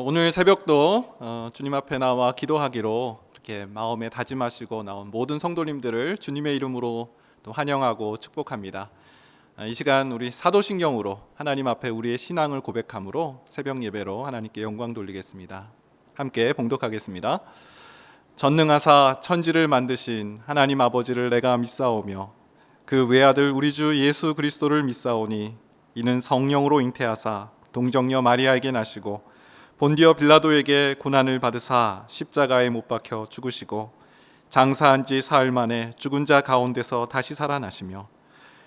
오늘 새벽도 주님 앞에 나와 기도하기로 이렇게 마음에 다짐하시고 나온 모든 성도님들을 주님의 이름으로 또 환영하고 축복합니다. 이 시간 우리 사도신경으로 하나님 앞에 우리의 신앙을 고백함으로 새벽 예배로 하나님께 영광 돌리겠습니다. 함께 봉독하겠습니다. 전능하사 천지를 만드신 하나님 아버지를 내가 믿사오며 그 외아들 우리 주 예수 그리스도를 믿사오니 이는 성령으로 잉태하사 동정녀 마리아에게 나시고 본디오 빌라도에게 고난을 받으사 십자가에 못 박혀 죽으시고 장사한 지 사흘 만에 죽은 자 가운데서 다시 살아나시며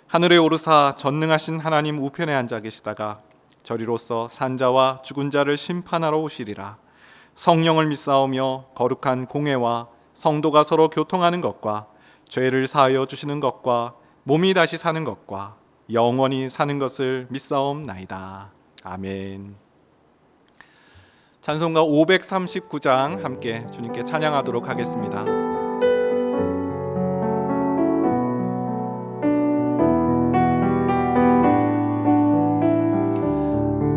하늘에 오르사 전능하신 하나님 우편에 앉아 계시다가 저리로서 산자와 죽은 자를 심판하러 오시리라. 성령을 믿사오며 거룩한 공회와 성도가 서로 교통하는 것과 죄를 사하여 주시는 것과 몸이 다시 사는 것과 영원히 사는 것을 믿사옵나이다. 아멘. 찬송가 539장 함께 주님께 찬양하도록 하겠습니다.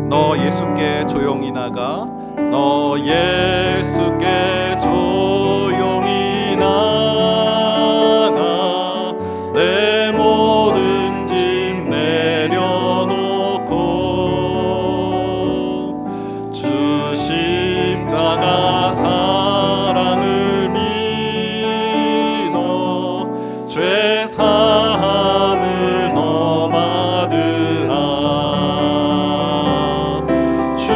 너 예수께 조용히 나가, 너 예수께 조용히 나가, 내 모든 짐 내려놓고 주 십자가 사랑을 믿어 죄 사함을 너 받으라. 주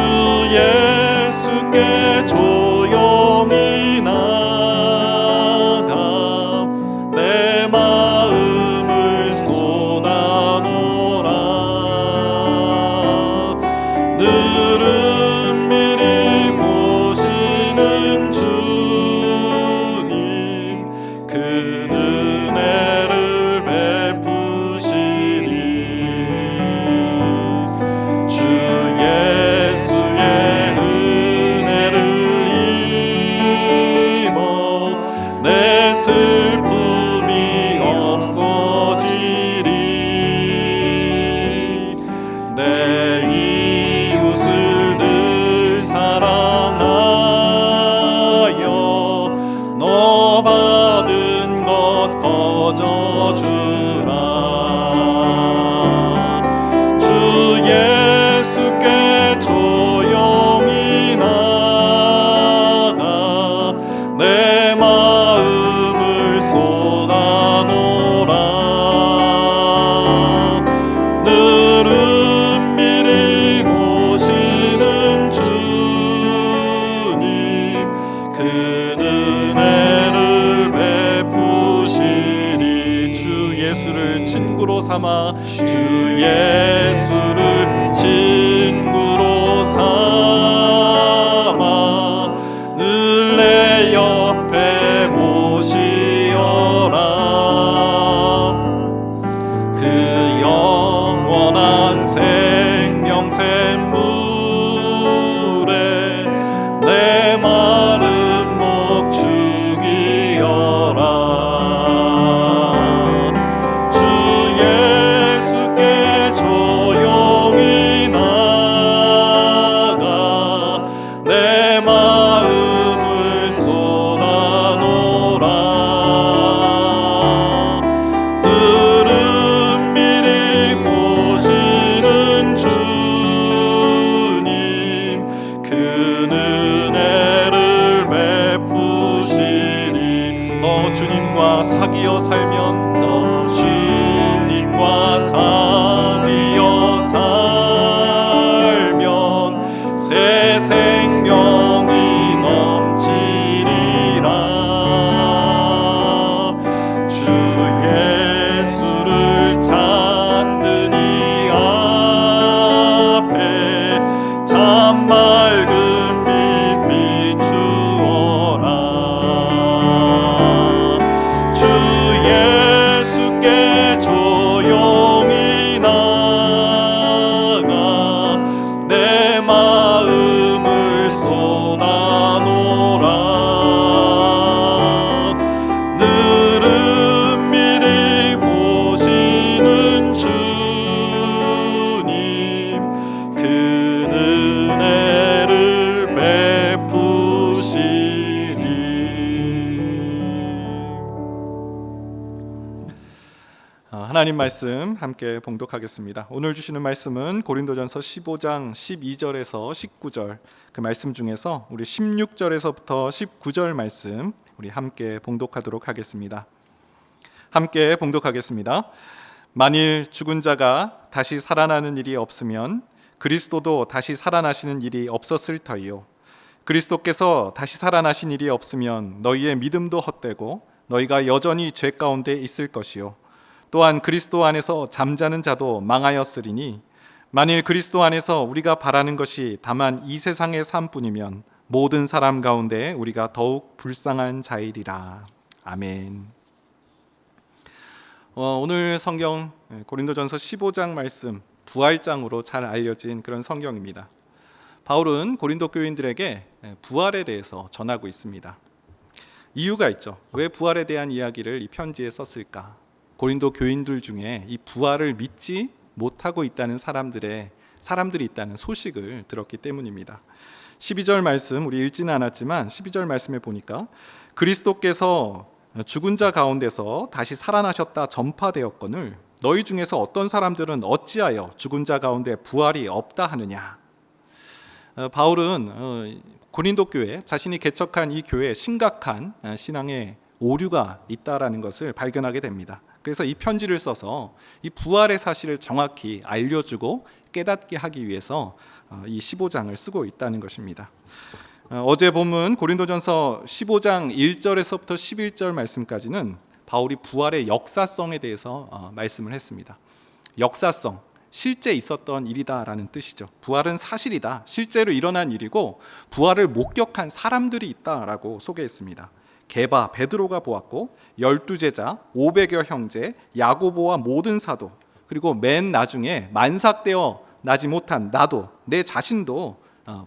예수께 조용히 나가, 내 마음을 쏟아놓으라. 늘은 미리 보시는 주님, 그 은혜를 베푸시니 주 예수의 은혜를 입어 내 슬픔이 없어지리. 내 이웃을 늘 사랑하여 너 받은 것 거저주라. 주 예수께 조용히 나가, 내 마음을 쏟아놓으라. 늘은 미리 보시는 주님, 그 은혜를 베푸시리. 주 예수를 친구로 삼아, 주 예수를 친구로 삼아 늘 내 옆에 모시어라. 그 영원한 생명샘 물에 내 마른 목 죽이어라. 주 예수께 하나님 말씀 함께 봉독하겠습니다. 오늘 주시는 말씀은 고린도전서 15장 12절에서 19절 그 말씀 중에서 우리 16절에서부터 19절 말씀 우리 함께 봉독하도록 하겠습니다. 함께 봉독하겠습니다. 만일 죽은 자가 다시 살아나는 일이 없으면 그리스도도 다시 살아나시는 일이 없었을 터이요. 그리스도께서 다시 살아나신 일이 없으면 너희의 믿음도 헛되고 너희가 여전히 죄 가운데 있을 것이요. 또한 그리스도 안에서 잠자는 자도 망하였으리니 만일 그리스도 안에서 우리가 바라는 것이 다만 이 세상의 삶뿐이면 모든 사람 가운데 우리가 더욱 불쌍한 자이리라. 아멘. 오늘 성경 고린도전서 15장 말씀 부활장으로 잘 알려진 그런 성경입니다. 바울은 고린도 교인들에게 부활에 대해서 전하고 있습니다. 이유가 있죠. 왜 부활에 대한 이야기를 이 편지에 썼을까? 고린도 교인들 중에 이 부활을 믿지 못하고 있다는 사람들이 있다는 소식을 들었기 때문입니다. 12절 말씀 우리 읽지는 않았지만 12절 말씀에 보니까 그리스도께서 죽은 자 가운데서 다시 살아나셨다 전파되었거늘 너희 중에서 어떤 사람들은 어찌하여 죽은 자 가운데 부활이 없다 하느냐. 바울은 고린도 교회, 자신이 개척한 이 교회에 심각한 신앙의 오류가 있다라는 것을 발견하게 됩니다. 그래서 이 편지를 써서 이 부활의 사실을 정확히 알려주고 깨닫게 하기 위해서 이 15장을 쓰고 있다는 것입니다. 어제 본문 고린도전서 15장 1절에서부터 11절 말씀까지는 바울이 부활의 역사성에 대해서 말씀을 했습니다. 역사성, 실제 있었던 일이다라는 뜻이죠. 부활은 사실이다, 실제로 일어난 일이고 부활을 목격한 사람들이 있다라고 소개했습니다. 게바, 베드로가 보았고 12제자, 500여 형제, 야고보와 모든 사도, 그리고 맨 나중에 만삭되어 나지 못한 나도, 내 자신도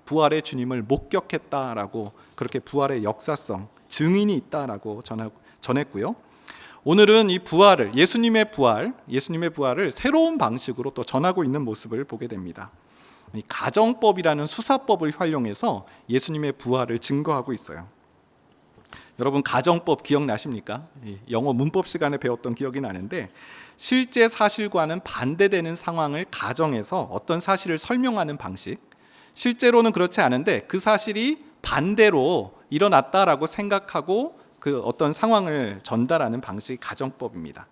부활의 주님을 목격했다라고 그렇게 부활의 역사성, 증인이 있다라고 전했고요. 오늘은 이 부활을, 예수님의 부활을 새로운 방식으로 또 전하고 있는 모습을 보게 됩니다. 이 가정법이라는 수사법을 활용해서 예수님의 부활을 증거하고 있어요. 여러분 가정법 기억나십니까? 영어 문법 시간에 배웠던 기억이 나는데 실제 사실과는 반대되는 상황을 가정해서 어떤 사실을 설명하는 방식, 실제로는 그렇지 않은데 그 사실이 반대로 일어났다라고 생각하고 그 어떤 상황을 전달하는 방식이 가정법입니다.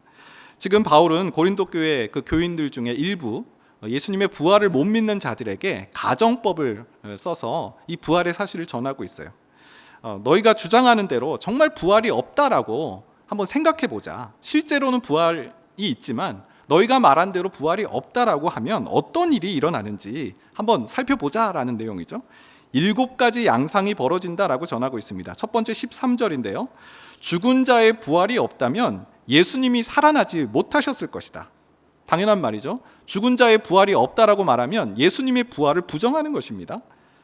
지금 바울은 고린도 교회 그 교인들 중에 일부 예수님의 부활을 못 믿는 자들에게 가정법을 써서 이 부활의 사실을 전하고 있어요. 너희가 주장하는 대로 정말 부활이 없다라고 한번 생각해 보자. 실제로는 부활이 있지만 너희가 말한 대로 부활이 없다라고 하면 어떤 일이 일어나는지 한번 살펴보자라는 내용이죠. 7가지 양상이 벌어진다라고 전하고 있습니다. 첫 번째 13절인데요. 죽은 자의 부활이 없다면 예수님이 살아나지 못하셨을 것이다. 당연한 말이죠. 죽은 자의 부활이 없다라고 말하면 예수님의 부활을 부정하는 것입니다.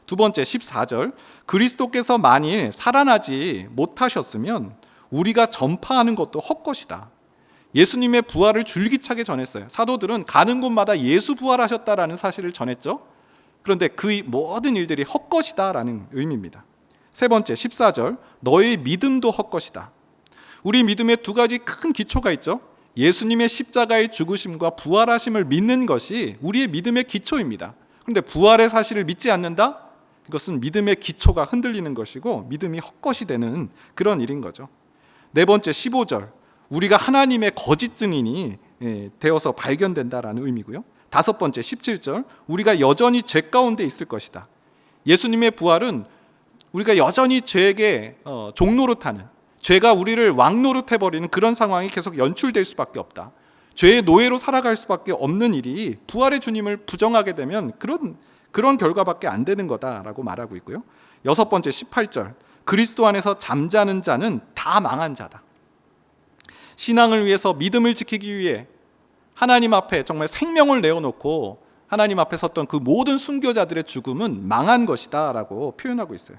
두 번째 14절, 그리스도께서 만일 살아나지 못하셨으면 우리가 전파하는 것도 헛것이다. 예수님의 부활을 줄기차게 전했어요. 사도들은 가는 곳마다 예수 부활하셨다라는 사실을 전했죠. 그런데 그 모든 일들이 헛것이다라는 의미입니다. 세 번째 14절, 너의 믿음도 헛것이다. 우리 믿음에 2가지 큰 기초가 있죠. 예수님의 십자가의 죽으심과 부활하심을 믿는 것이 우리의 믿음의 기초입니다. 그런데 부활의 사실을 믿지 않는다? 이것은 믿음의 기초가 흔들리는 것이고 믿음이 헛것이 되는 그런 일인 거죠. 네 번째 15절, 우리가 하나님의 거짓 증인이 되어서 발견된다라는 의미고요. 5번째 17절, 우리가 여전히 죄 가운데 있을 것이다. 예수님의 부활은 우리가 여전히 죄에게 종노릇하는, 죄가 우리를 왕노릇해버리는 그런 상황이 계속 연출될 수밖에 없다. 죄의 노예로 살아갈 수밖에 없는 일이 부활의 주님을 부정하게 되면 그런 결과밖에 안 되는 거다라고 말하고 있고요. 6번째 18절, 그리스도 안에서 잠자는 자는 다 망한 자다. 신앙을 위해서 믿음을 지키기 위해 하나님 앞에 정말 생명을 내어놓고 하나님 앞에 섰던 그 모든 순교자들의 죽음은 망한 것이다 라고 표현하고 있어요.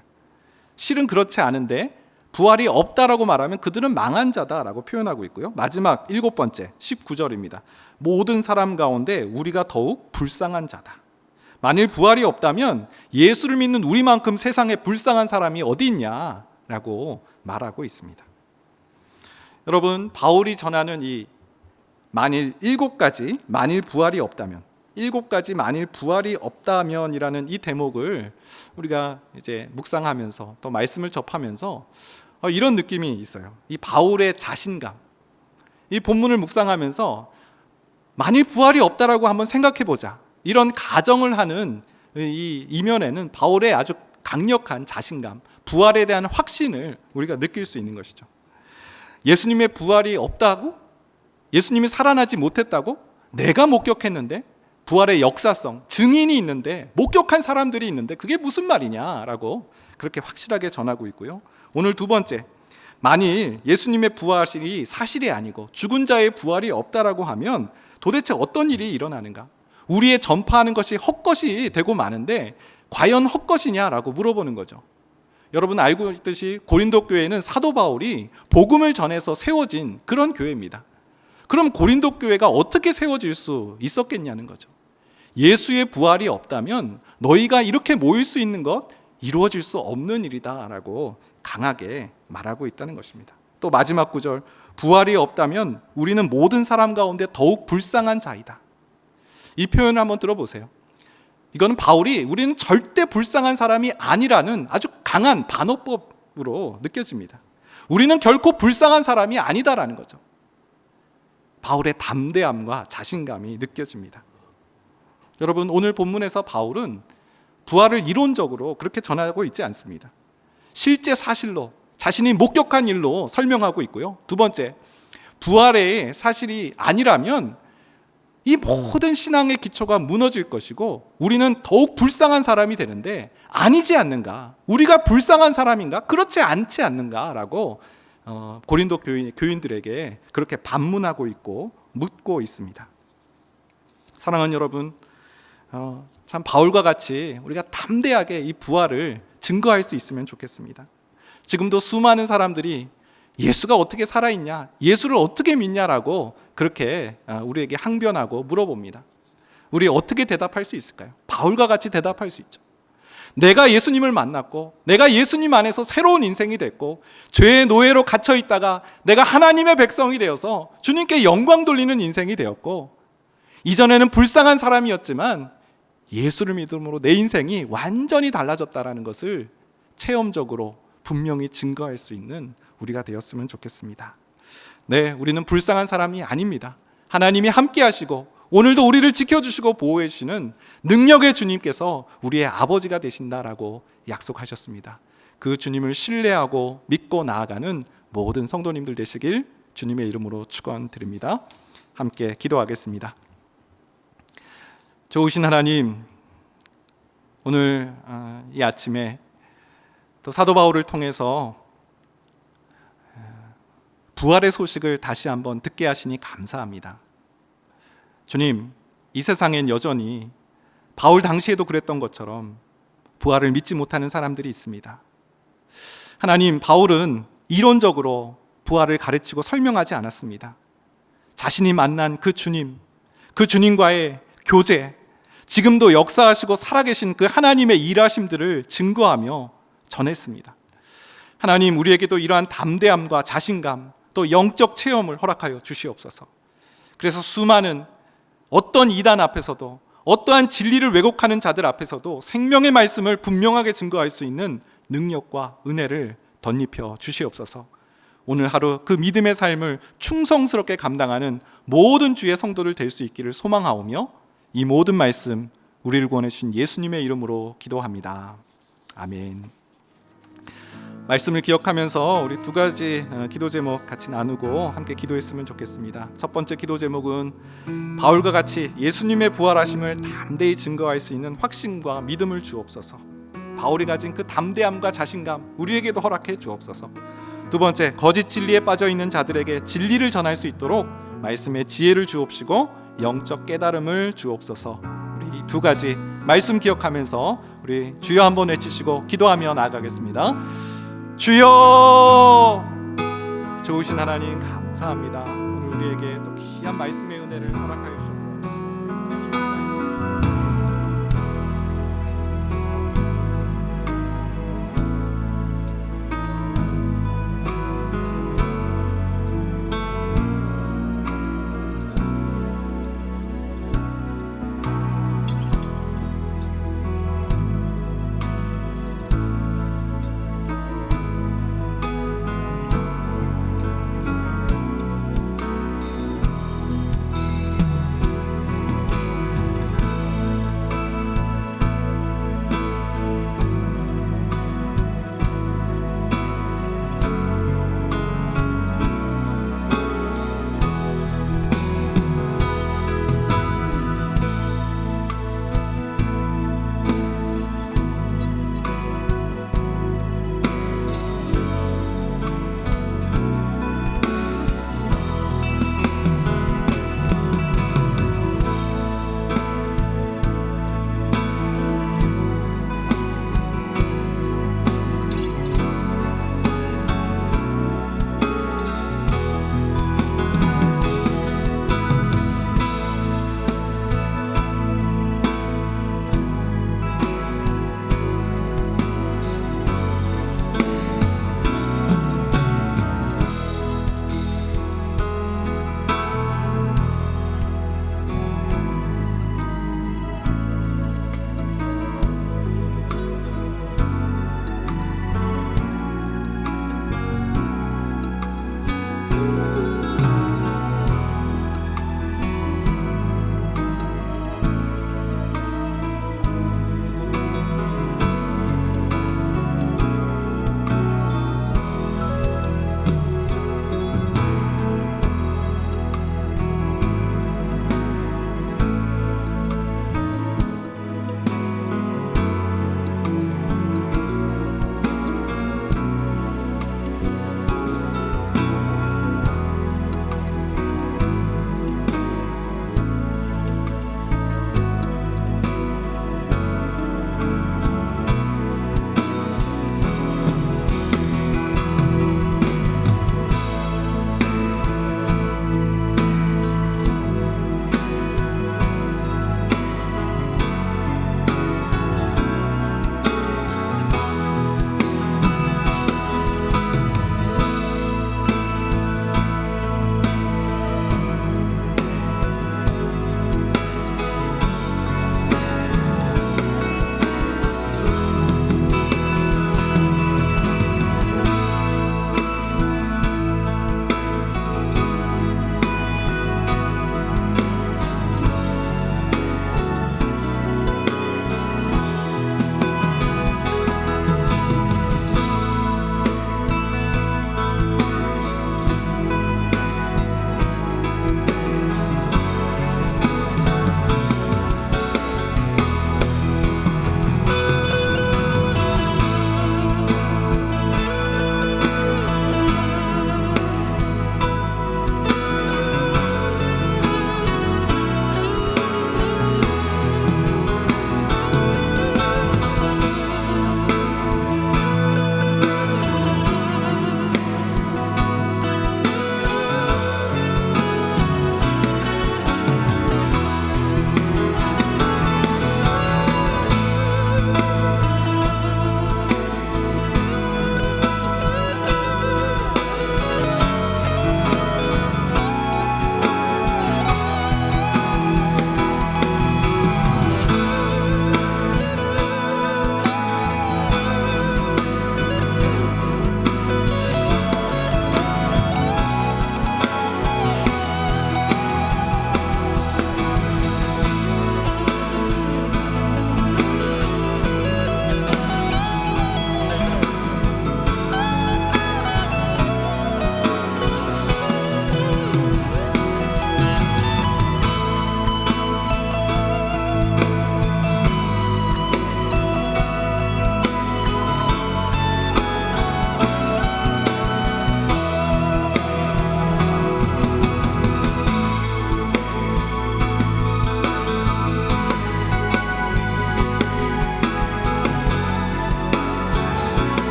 실은 그렇지 않은데 부활이 없다라고 말하면 그들은 망한 자다라고 표현하고 있고요. 마지막 7번째 19절입니다. 모든 사람 가운데 우리가 더욱 불쌍한 자다. 만일 부활이 없다면 예수를 믿는 우리만큼 세상에 불쌍한 사람이 어디 있냐라고 말하고 있습니다. 여러분, 바울이 전하는 이 만일 7가지 만일 부활이 없다면, 7가지 만일 부활이 없다면이라는 이 대목을 우리가 이제 묵상하면서 또 말씀을 접하면서 이런 느낌이 있어요. 이 바울의 자신감, 이 본문을 묵상하면서 만일 부활이 없다라고 한번 생각해 보자, 이런 가정을 하는 이 이면에는 바울의 아주 강력한 자신감, 부활에 대한 확신을 우리가 느낄 수 있는 것이죠. 예수님의 부활이 없다고? 예수님이 살아나지 못했다고? 내가 목격했는데, 부활의 역사성, 증인이 있는데, 목격한 사람들이 있는데 그게 무슨 말이냐라고 그렇게 확실하게 전하고 있고요. 오늘 두 번째, 만일 예수님의 부활이 사실이 아니고 죽은 자의 부활이 없다라고 하면 도대체 어떤 일이 일어나는가? 우리의 전파하는 것이 헛것이 되고 마는데 과연 헛것이냐라고 물어보는 거죠. 여러분 알고 있듯이 고린도 교회는 사도 바울이 복음을 전해서 세워진 그런 교회입니다. 그럼 고린도 교회가 어떻게 세워질 수 있었겠냐는 거죠. 예수의 부활이 없다면 너희가 이렇게 모일 수 있는 것 이루어질 수 없는 일이다라고 강하게 말하고 있다는 것입니다. 또 마지막 구절, 부활이 없다면 우리는 모든 사람 가운데 더욱 불쌍한 자이다. 이 표현을 한번 들어보세요. 이거는 바울이 우리는 절대 불쌍한 사람이 아니라는 아주 강한 반어법으로 느껴집니다. 우리는 결코 불쌍한 사람이 아니다라는 거죠. 바울의 담대함과 자신감이 느껴집니다. 여러분, 오늘 본문에서 바울은 부활을 이론적으로 그렇게 전하고 있지 않습니다. 실제 사실로, 자신이 목격한 일로 설명하고 있고요. 두 번째, 부활의 사실이 아니라면 이 모든 신앙의 기초가 무너질 것이고 우리는 더욱 불쌍한 사람이 되는데 아니지 않는가? 우리가 불쌍한 사람인가? 그렇지 않지 않는가라고 고린도 교인들에게 그렇게 반문하고 있고 묻고 있습니다. 사랑하는 여러분, 참 바울과 같이 우리가 담대하게 이 부활을 증거할 수 있으면 좋겠습니다. 지금도 수많은 사람들이 예수가 어떻게 살아있냐, 예수를 어떻게 믿냐라고 그렇게 우리에게 항변하고 물어봅니다. 우리 어떻게 대답할 수 있을까요? 바울과 같이 대답할 수 있죠. 내가 예수님을 만났고 내가 예수님 안에서 새로운 인생이 됐고 죄의 노예로 갇혀 있다가 내가 하나님의 백성이 되어서 주님께 영광 돌리는 인생이 되었고 이전에는 불쌍한 사람이었지만 예수를 믿음으로 내 인생이 완전히 달라졌다라는 것을 체험적으로 분명히 증거할 수 있는 우리가 되었으면 좋겠습니다. 네, 우리는 불쌍한 사람이 아닙니다. 하나님이 함께 하시고 오늘도 우리를 지켜주시고 보호해 주시는 능력의 주님께서 우리의 아버지가 되신다라고 약속하셨습니다. 그 주님을 신뢰하고 믿고 나아가는 모든 성도님들 되시길 주님의 이름으로 축원드립니다. 함께 기도하겠습니다. 좋으신 하나님, 오늘 이 아침에 또 사도 바울을 통해서 부활의 소식을 다시 한번 듣게 하시니 감사합니다. 주님, 이 세상엔 여전히 바울 당시에도 그랬던 것처럼 부활을 믿지 못하는 사람들이 있습니다. 하나님, 바울은 이론적으로 부활을 가르치고 설명하지 않았습니다. 자신이 만난 그 주님, 그 주님과의 교제, 지금도 역사하시고 살아계신 그 하나님의 일하심들을 증거하며 전했습니다. 하나님, 우리에게도 이러한 담대함과 자신감, 또 영적 체험을 허락하여 주시옵소서. 그래서 수많은 어떤 이단 앞에서도 어떠한 진리를 왜곡하는 자들 앞에서도 생명의 말씀을 분명하게 증거할 수 있는 능력과 은혜를 덧입혀 주시옵소서. 오늘 하루 그 믿음의 삶을 충성스럽게 감당하는 모든 주의 성도들 될 수 있기를 소망하오며 이 모든 말씀 우리를 구원해 주신 예수님의 이름으로 기도합니다. 아멘. 말씀을 기억하면서 우리 두 가지 기도 제목 같이 나누고 함께 기도했으면 좋겠습니다. 첫 번째 기도 제목은 바울과 같이 예수님의 부활하심을 담대히 증거할 수 있는 확신과 믿음을 주옵소서. 바울이 가진 그 담대함과 자신감 우리에게도 허락해 주옵소서. 두 번째, 거짓 진리에 빠져 있는 자들에게 진리를 전할 수 있도록 말씀의 지혜를 주옵시고 영적 깨달음을 주옵소서. 우리 두 가지 말씀 기억하면서 우리 주여 한번 외치시고 기도하며 나아가겠습니다. 주여, 좋으신 하나님 감사합니다. 오늘 우리에게 또 귀한 말씀의 은혜를 허락하여 주셨습니다.